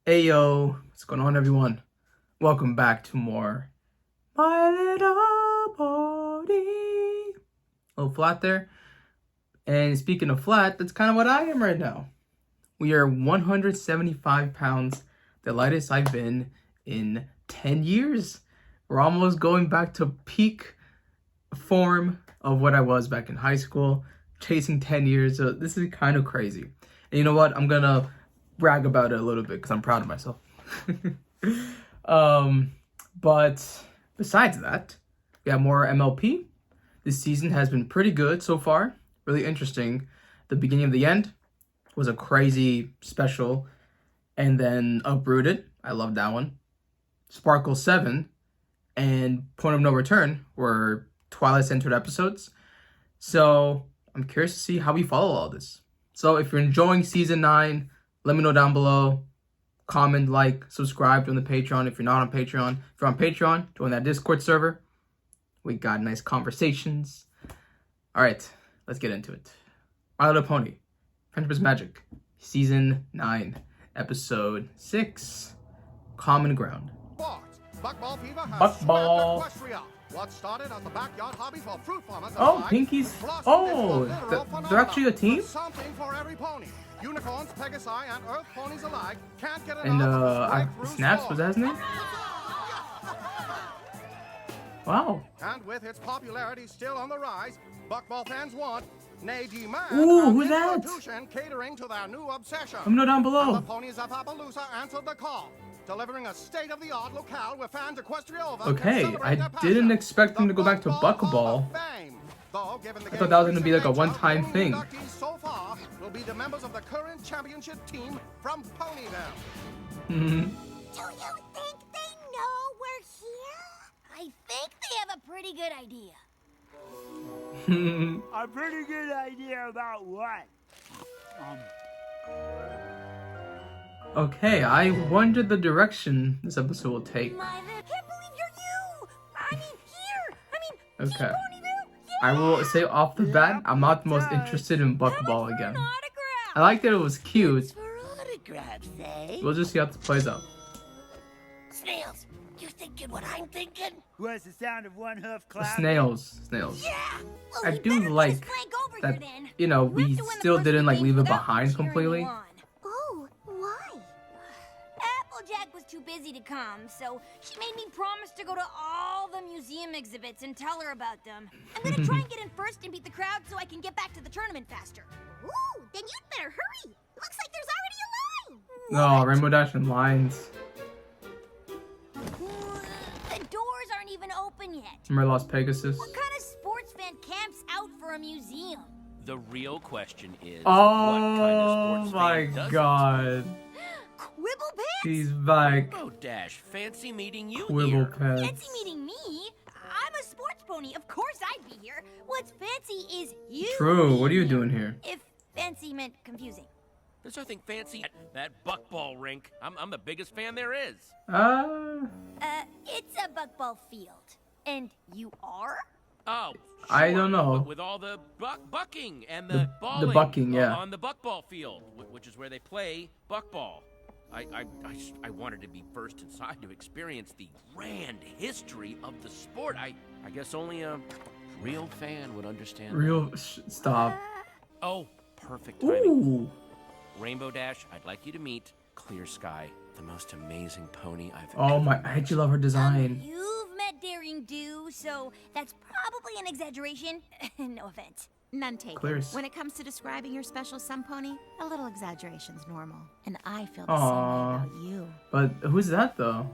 Ayo, what's going on, everyone? Welcome back to more My Little Pony. A little flat there. And speaking of flat, that's kind of what I am right now. We are 175 pounds, the lightest I've been in 10 years. We're almost going back to peak form of what I was back in high school, chasing 10 years. So this is kind of crazy. And you know what? I'm gonna brag about it a little bit because I'm proud of myself. But besides that, we have more MLP. This season has been pretty good so far. Really interesting. The beginning of the end was a crazy special. And then Uprooted. I love that one. Sparkle 7 and Point of No Return were Twilight-centered episodes. So I'm curious to see how we follow all this. So if you're enjoying Season 9, let me know down below. Comment, like, subscribe, join the Patreon if you're not on Patreon. If you're on Patreon, join that Discord server. We got nice conversations. All right, let's get into it. My Little Pony, Friendship is Magic, Season 9, Episode 6, Common Ground. Buckball fever has Buckball. swept Equestria. What started as the backyard hobby for fruit farmers Oh, Pinky's. Oh, they're actually a team? Something for every pony. Unicorns, Pegasi, and Earth ponies alike can't get And enough Snaps, was that his name? Wow. And with its popularity still on the rise, Buckball fans want, nay demand, Ooh, who's that? institution catering to their new obsession. Let me know down And below. the ponies of Appaloosa answered the call, delivering a state-of-the-art locale where fans Equestria over Okay, can celebrate I their passion. didn't expect them to go back to Buckball Buckball. Hall of Fame. Though, given the I thought that was gonna be like a game's recent one-time nature, thing. only inductees so far will be the members of the current championship team from Ponyville. Do you think they know we're here? I think they have a pretty good idea. A pretty good idea about what? Okay, I wonder the direction this episode will take. I can't believe you're you! I mean, here! I mean, Okay. Ponyville? Yeah! I will say off the bat, I'm not the most interested in Buckball again. I like that it was cute. For autographs, eh? We'll just see how this plays out. Snails, you thinking what I'm thinking? What's the sound of one hoof clapping? Snails. Yeah! Well, I we do better get like his flank over that, here, then. you know, We'll have we to win the still first didn't few like games leave it without behind cheering completely. you on. Oh, why? Applejack was too busy to come, so she made me promise to go to all the museum exhibits and tell her about them. I'm gonna try and get in first and beat the crowd so I can get back to the tournament faster. Ooh, then you'd better hurry. Looks like there's already a line. No, Rainbow Dash and lines. The doors aren't even open yet. Remember Las Pegasus? What kind of sports fan camps out for a museum? The real question is, Oh what kind of sports my fan doesn't? god. Quibble pants? He's back. Oh, Dash, fancy meeting you Quibble here. pets. Fancy meeting me? I'm a sports pony. Of course I'd be here. What's fancy is you. True, what are you doing here? If fancy meant confusing. There's nothing fancy at that Buckball rink. I'm the biggest fan there is. It's a buckball field. And you are? Oh, I sure, don't know. With all the bucking and the balling bucking, yeah. on the Buckball field, which is where they play Buckball. I wanted to be first inside to experience the grand history of the sport. I guess only a real fan would understand. Real stop. Oh, perfect timing. Ooh. Rainbow Dash, I'd like you to meet Clear Sky, the most amazing pony I've Oh my, I actually love her design. You've met Daring Do, so that's probably an exaggeration. No offense. None taken. Clears. When it comes to describing your special sun pony, a little exaggeration's normal. And I feel the Aww. same way about you. But who's that though?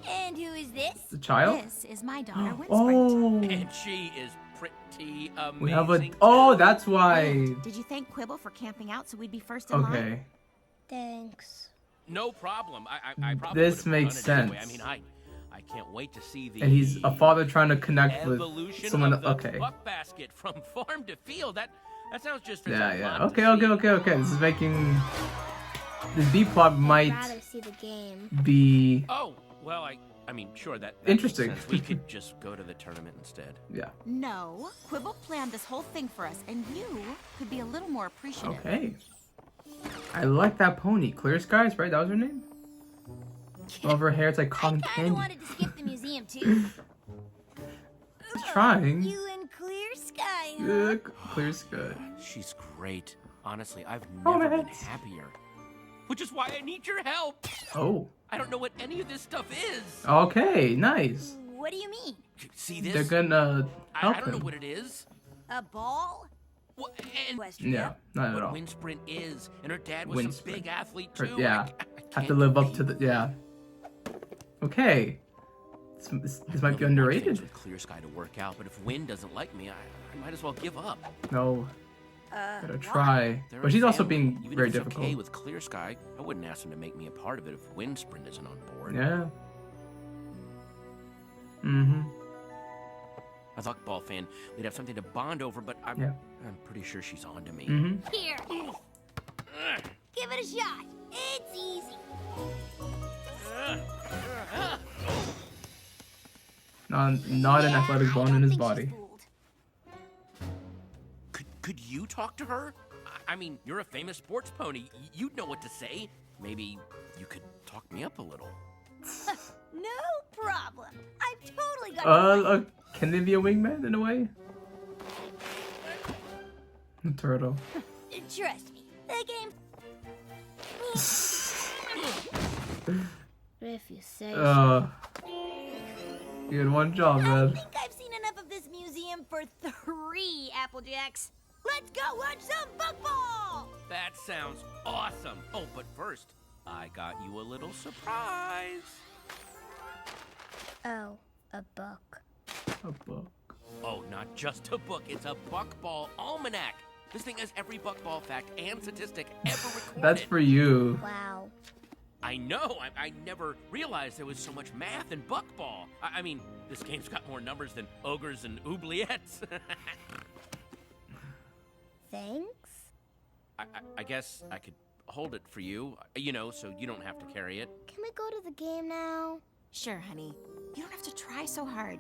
And who is this? The child? This is my daughter, Windsprint. Oh. And she is pretty amazing. We have a. too. Oh, that's why. Did you thank Quibble for camping out so we'd be first in line? Okay. Thanks. No problem. I probably This would've makes done it anyway. sense. I mean, I can't wait to see the And he's a father trying to connect with evolution someone. of the Okay. buck basket from farm to field. That sounds just Yeah. fun to Okay. see. This is making. This B plot might Rather see the game. be. Oh, well, I mean, sure, that Interesting. makes sense. We could just go to the tournament instead. Yeah. No, Quibble planned this whole thing for us, and you could be a little more appreciative. Okay. I like that pony. Clear Skies, right? That was her name? Love her hair. It's like I cotton kinda candy. wanted to skip the museum too. She's trying. You in clear sky, huh? Ugh, clear sky. She's great. Honestly, I've never been Romance. happier. Which is why I need your help. Oh. I don't know what any of this stuff is. Okay. Nice. What do you mean? See this? They're gonna help I don't know him. what it is. A ball? What, and Question. Yeah. Not at what all. wind sprint is, and her dad was Wind a big sprint. athlete Or- too. yeah. I Have to can't live up to compete. the. Yeah. Okay. This might be Really want things underrated. with clear sky to work out, but if Wind doesn't like me, I might as well give up. No. Gotta Why? try. They're But a she's also family. being Even very if it's difficult. okay with clear sky, I wouldn't ask them to make me a part of it if Wind Sprint isn't on board. Yeah. Mm-hmm. As a Buckball fan, we'd have something to bond over, but I'm pretty sure she's on to me. Mm-hmm. Here. Give it a shot. It's easy. Not an athletic I bone don't in his think she's body. fooled. Could you talk to her? I mean, you're a famous sports pony. You'd know what to say. Maybe you could talk me up a little. No problem. I've totally got Can they be a wingman in a way? The turtle. Trust me. The game. If you say You had one job, I man. think I've seen enough of this museum for 3 Applejacks. Let's go watch some Buckball! That sounds awesome. Oh, but first, I got you a little surprise. Oh, a book. A book. Oh, not just a book. It's a Buckball almanac. This thing has every Buckball fact and statistic ever recorded. That's for you. Wow. I know. I never realized there was so much math in Buckball. I mean, this game's got more numbers than ogres and oubliettes. Thanks? I guess I could hold it for you, so you don't have to carry it. Can we go to the game now? Sure, honey. You don't have to try so hard.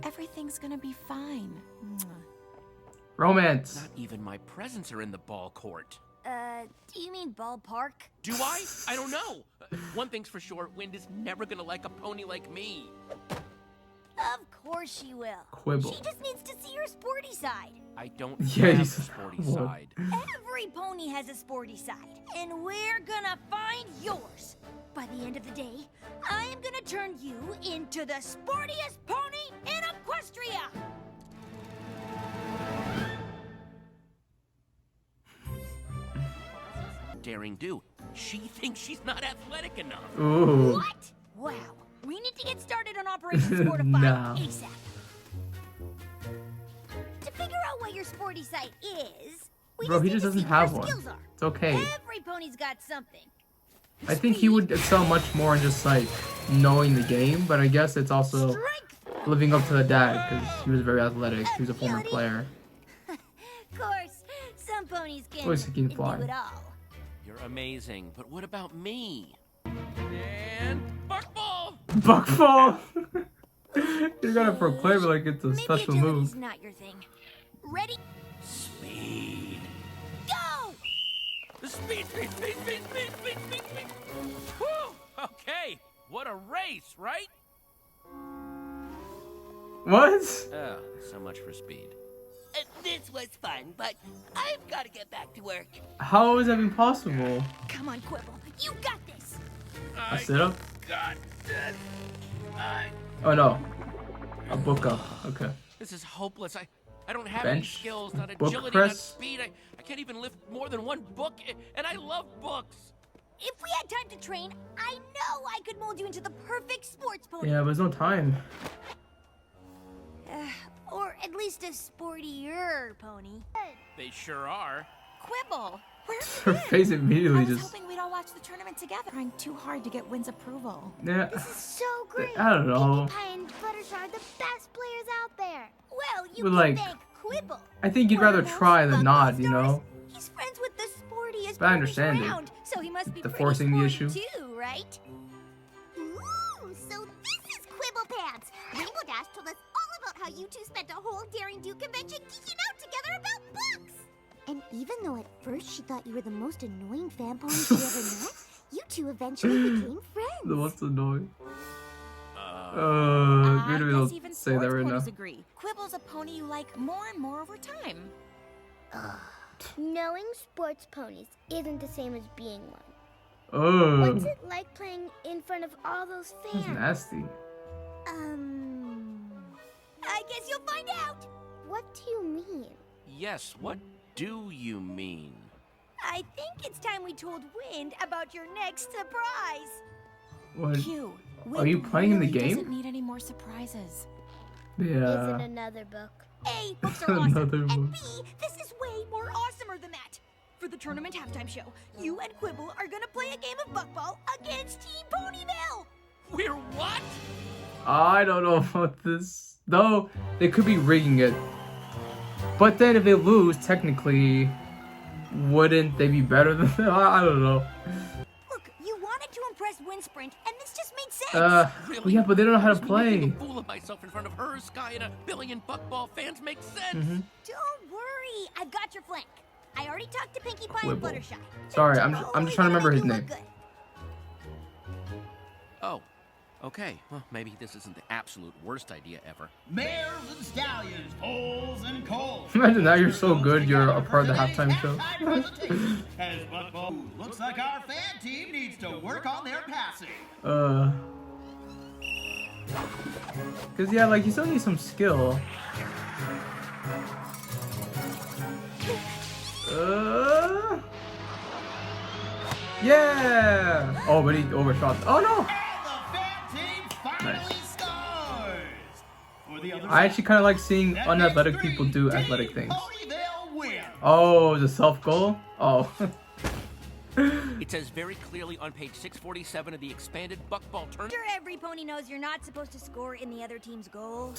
Everything's gonna be fine. Mwah. Romance. Not even my presents are in the ball court. Do you mean ballpark? Do I? I don't know. One thing's for sure, Wind is never gonna like a pony like me. Of course she will. Quibble. She just needs to see her sporty side. I don't Yeah, have a he's- sporty What? side. Every pony has a sporty side, and we're gonna find yours. By the end of the day, I am gonna turn you into the sportiest pony in Equestria. Daring do. She thinks she's not athletic enough. Ooh. What? Wow. We need to get started on Operation Sportify No. ASAP. To figure out what your sporty side is, we Bro, he need just to doesn't see what have her one. skills are. It's okay. Every pony's got something. I think he would excel much more in just like knowing the game, but I guess it's also Strength. living up to the dad because he was very athletic. He was a former player. Of course, some ponies can, Course he can fly. do it all. You're amazing, but what about me? And Buckball! Buckball! You gotta proclaim it like it's a Maybe special agility's move. not your thing. Ready? Speed. Go! Speed. Whew! Okay, what a race, right? What? So much for speed. This was fun, but I've got to get back to work. How is that even possible? Come on, Quibble. You got this. A sit up? God, Oh no. A book up. Okay. this is hopeless. I don't have Bench, any skills, not book agility, press. not speed. I can't even lift more than one book, and I love books. If we had time to train, I know I could mold you into the perfect sports pony. Yeah, but there's no time. Or at least a sportier pony. They sure are. Quibble, where Her have you face been? immediately I was just. hoping we'd all watch the tournament together. Trying too hard to get Wynn's approval. Yeah. So great. I don't know. Pie and Fluttershy are the best players out there. Well, you But, can like, thank Quibble. I think you'd One of rather the most try than not, Buckball you know? stars. He's friends with the sportiest But I ponies understand it. around, so he must be The pretty forcing the sporty issue. too, right? Ooh, so this is Quibble Pants. Rainbow Dash told us all about how you two spent a whole Daring Do convention geeking out together about books. And even though at first she thought you were the most annoying fan pony she ever met, You two eventually became friends. What's annoying? I Maybe guess don't even say that sports right now. ponies agree. Quibble's a pony you like more and more over time. Knowing sports ponies isn't the same as being one. Oh, What's it like playing in front of all those that's fans? nasty. I guess you'll find out. What do you mean? Yes, what do you mean? I think it's time we told Wind about your next surprise. What? Q. Are you playing in the really game? Doesn't need any more surprises. Isn't Yeah. another book. A, books are awesome. Another And book. B, this is way more awesomer than that. For the tournament halftime show, you and Quibble are gonna play a game of Buckball against Team Ponyville. We're what? I don't know about this. Though they could be rigging it. But then if they lose, technically, wouldn't they be better than them? I don't know. Look, you wanted to impress Windsprint, and this just made sense. Really? Yeah, but they don't know how to Just me making play. a fool of myself in front of her, Sky, and a billion Buckball fans makes sense. Don't worry, I've got your flank. I already talked to Pinkie Pie Quibble. and Fluttershy. Sorry, They're I'm just totally trying to remember gonna his make you name. look good. Oh, okay. Well, maybe this isn't the absolute worst idea ever. Mares and stallions, foals and colts. Imagine that, you're so good, you're a part of the halftime show. As Buckball, looks like our fan team needs to work on their passing. Cause yeah, like you still need some skill. Yeah! Oh, but he overshot. Oh no! And the fan team finally scores. For the other I actually kind of like seeing that unathletic makes people do Team athletic things. Ponyville win. Oh, the self goal? Oh. It says very clearly on page 647 of the expanded Buckball tournament, Sure, every pony knows you're not supposed to score in the other team's goal.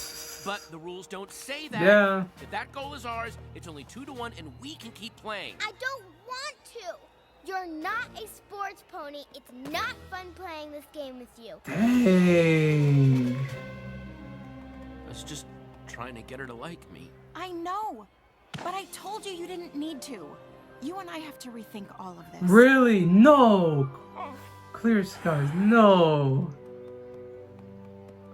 but the rules don't say that. Yeah. If that goal is ours, it's only 2-1, and we can keep playing. I don't want to. You're not a sports pony. It's not fun playing this game with you. Dang. I was just trying to get her to like me. I know, but I told you didn't need to. You and I have to rethink all of this. Really? No. Clear skies. No.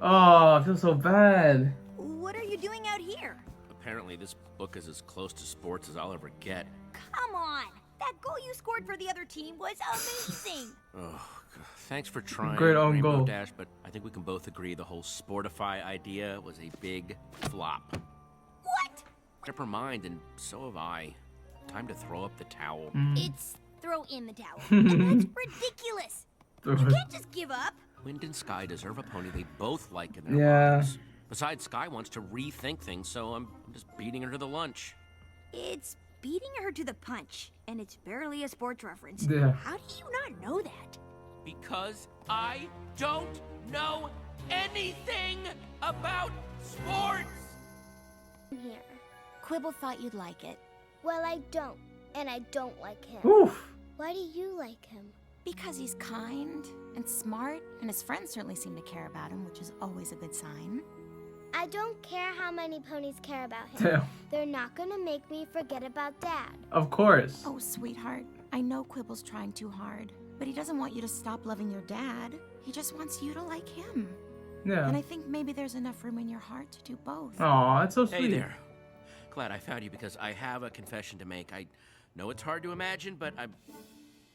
Oh, I feel so bad. What are you doing out here? Apparently, this book is as close to sports as I'll ever get. Come on. That goal you scored for the other team was amazing. Oh, thanks for trying, Great own Rainbow goal. Dash, but I think we can both agree the whole Sportify idea was a big flop. What? Never mind, and so have I. Time to throw up the towel. It's throw in the towel. And that's ridiculous. You can't just give up. Wind and Sky deserve a pony they both like in their Yeah. lives. Besides, Sky wants to rethink things, so I'm just beating her to the lunch. It's beating her to the punch, and it's barely a sports reference. Yeah. How do you not know that? Because I don't know anything about sports! Here. Quibble thought you'd like it. Well, I don't. And I don't like him. Oof. Why do you like him? Because he's kind and smart, and his friends certainly seem to care about him, which is always a good sign. I don't care how many ponies care about him. Damn. They're not gonna make me forget about Dad. Of course. Oh, sweetheart, I know Quibble's trying too hard, but he doesn't want you to stop loving your dad. He just wants you to like him. Yeah. And I think maybe there's enough room in your heart to do both. Aw, that's so sweet. Hey there. Glad I found you because I have a confession to make. I know it's hard to imagine, but I'm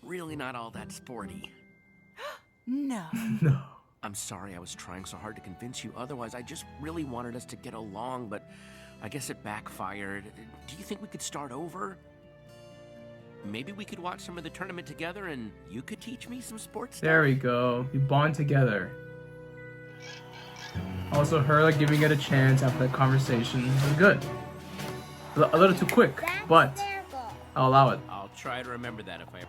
really not all that sporty. No. No. I'm sorry I was trying so hard to convince you otherwise. I just really wanted us to get along, but I guess it backfired. Do you think we could start over? Maybe we could watch some of the tournament together and you could teach me some sports stuff? There we go. You bond together. Also, her like giving it a chance after the conversation was good. A little too quick, That's but their goal. I'll allow it. I'll try to remember that if I...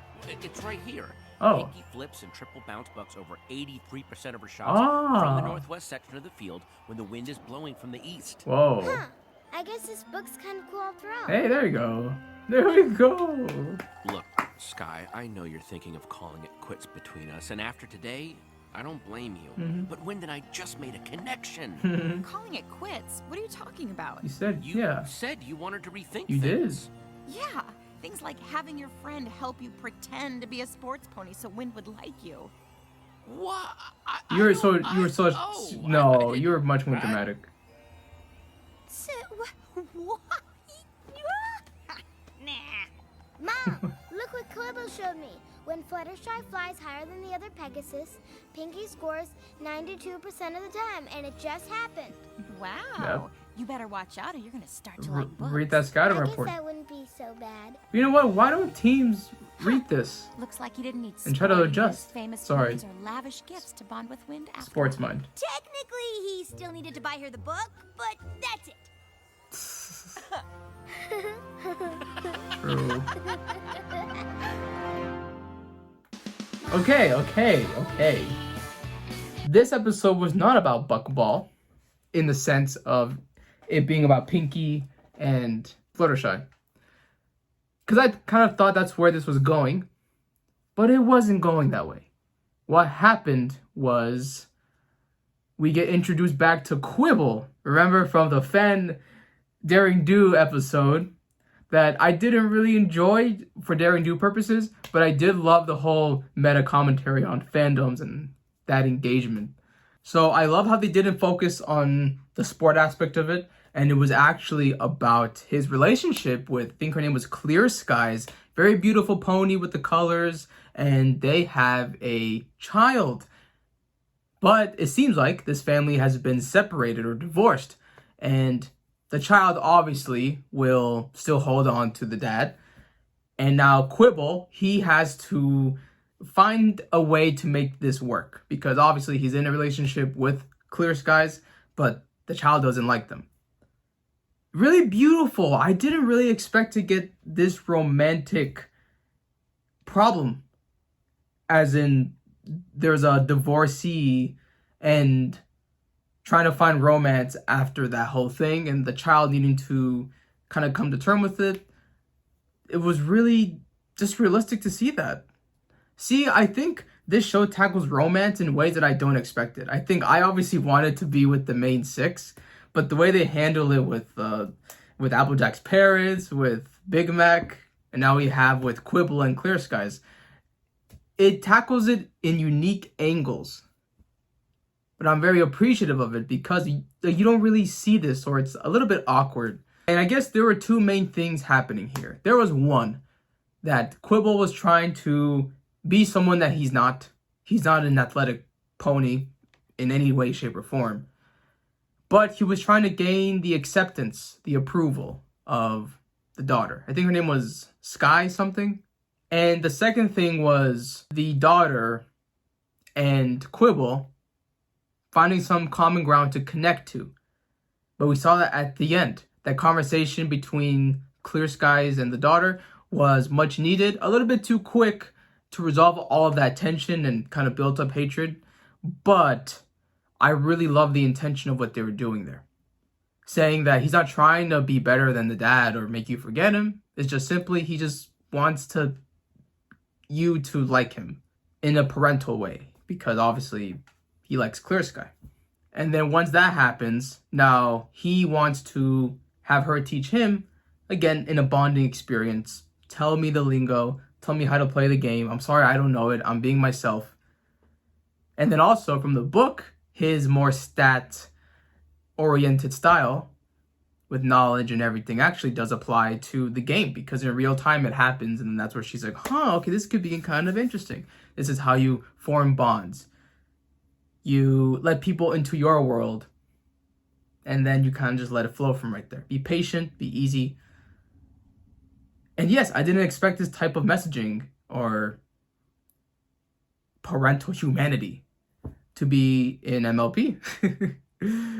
It's right here. Oh. Pinky flips and triple bounce bucks over 83% of her shots Ah. from the northwest section of the field when the wind is blowing from the east. Whoa. Huh. I guess this book's kind of cool all throughout. Hey, there you go. There we go. Look, Sky, I know you're thinking of calling it quits between us, and after today, I don't blame you. But Wind and I just made a connection. Calling it quits? What are you talking about? You said, You yeah. said you wanted to rethink You did. things. Yeah, Things like having your friend help you pretend to be a sports pony so Wind would like you. What? You were much more dramatic. So, what? Nah. Mom, look what Quibble showed me. When Fluttershy flies higher than the other Pegasus, Pinkie scores 92% of the time, and it just happened. Wow. Yep. You better watch out or you're gonna start to like books. Read that scouting I report. guess that wouldn't be so bad. You know what? Why don't teams read this? Looks like you didn't need And try to sporting adjust. goods, famous Sorry. movies, or lavish gifts to bond with Wind after. Sports mind. Technically, he still needed to buy her the book, but that's it. True. Okay. This episode was not about Buckball in the sense of it being about Pinkie and Fluttershy. Because I kind of thought that's where this was going, but it wasn't going that way. What happened was we get introduced back to Quibble. Remember from the Fan Daring Do episode that I didn't really enjoy for Daring Do purposes, but I did love the whole meta commentary on fandoms and that engagement. So I love how they didn't focus on the sport aspect of it, and it was actually about his relationship with, I think her name was Clear Skies, very beautiful pony with the colors, and they have a child. But it seems like this family has been separated or divorced, and the child obviously will still hold on to the dad. And now Quibble, he has to find a way to make this work because obviously he's in a relationship with Clear Skies, but the child doesn't like them. Really beautiful. I didn't really expect to get this romantic problem, as in there's a divorcee and trying to find romance after that whole thing and the child needing to kind of come to terms with it. It was really just realistic to see that. See, I think this show tackles romance in ways that I don't expect it. I think I obviously wanted to be with the main six, but the way they handle it with Applejack's parents, with Big Mac, and now we have with Quibble and Clear Skies, it tackles it in unique angles. But I'm very appreciative of it because you don't really see this, or it's a little bit awkward. And I guess there were two main things happening here. There was one, that Quibble was trying to be someone that he's not. He's not an athletic pony in any way, shape, or form. But he was trying to gain the acceptance, the approval of the daughter. I think her name was Sky something. And the second thing was the daughter and Quibble finding some common ground to connect to. But we saw that at the end. That conversation between Clear Skies and the daughter was much needed. A little bit too quick to resolve all of that tension and kind of built up hatred. But I really love the intention of what they were doing there. Saying that he's not trying to be better than the dad or make you forget him. It's just simply he just wants you to like him in a parental way. Because obviously he likes Clear Sky. And then once that happens, now he wants to have her teach him, again, in a bonding experience. Tell me the lingo. Tell me how to play the game. I'm sorry, I don't know it. I'm being myself. And then also from the book, his more stat-oriented style with knowledge and everything actually does apply to the game because in real time it happens. And then that's where she's like, okay, this could be kind of interesting. This is how you form bonds. You let people into your world and then you kind of just let it flow from right there. Be patient, be easy. And yes, I didn't expect this type of messaging or parental humanity to be in MLP.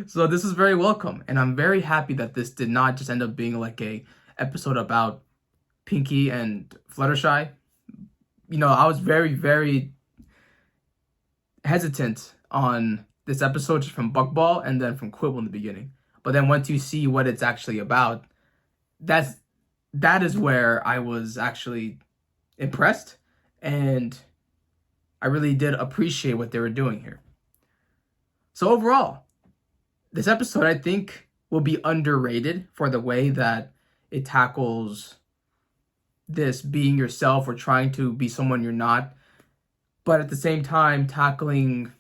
So this is very welcome. And I'm very happy that this did not just end up being like a episode about Pinkie and Fluttershy. You know, I was very, very hesitant on this episode just from Buckball and then from Quibble in the beginning. But then once you see what it's actually about, that is where I was actually impressed. And I really did appreciate what they were doing here. So overall, this episode I think will be underrated for the way that it tackles this being yourself or trying to be someone you're not, but at the same time tackling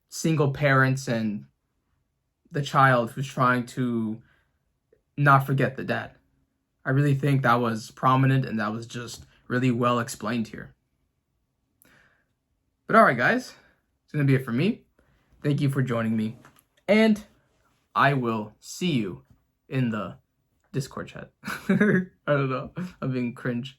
single parents and the child who's trying to not forget the dad. I really think that was prominent and that was just really well explained here. But alright guys, it's going to be it for me. Thank you for joining me. And I will see you in the Discord chat. I don't know. I'm being cringe.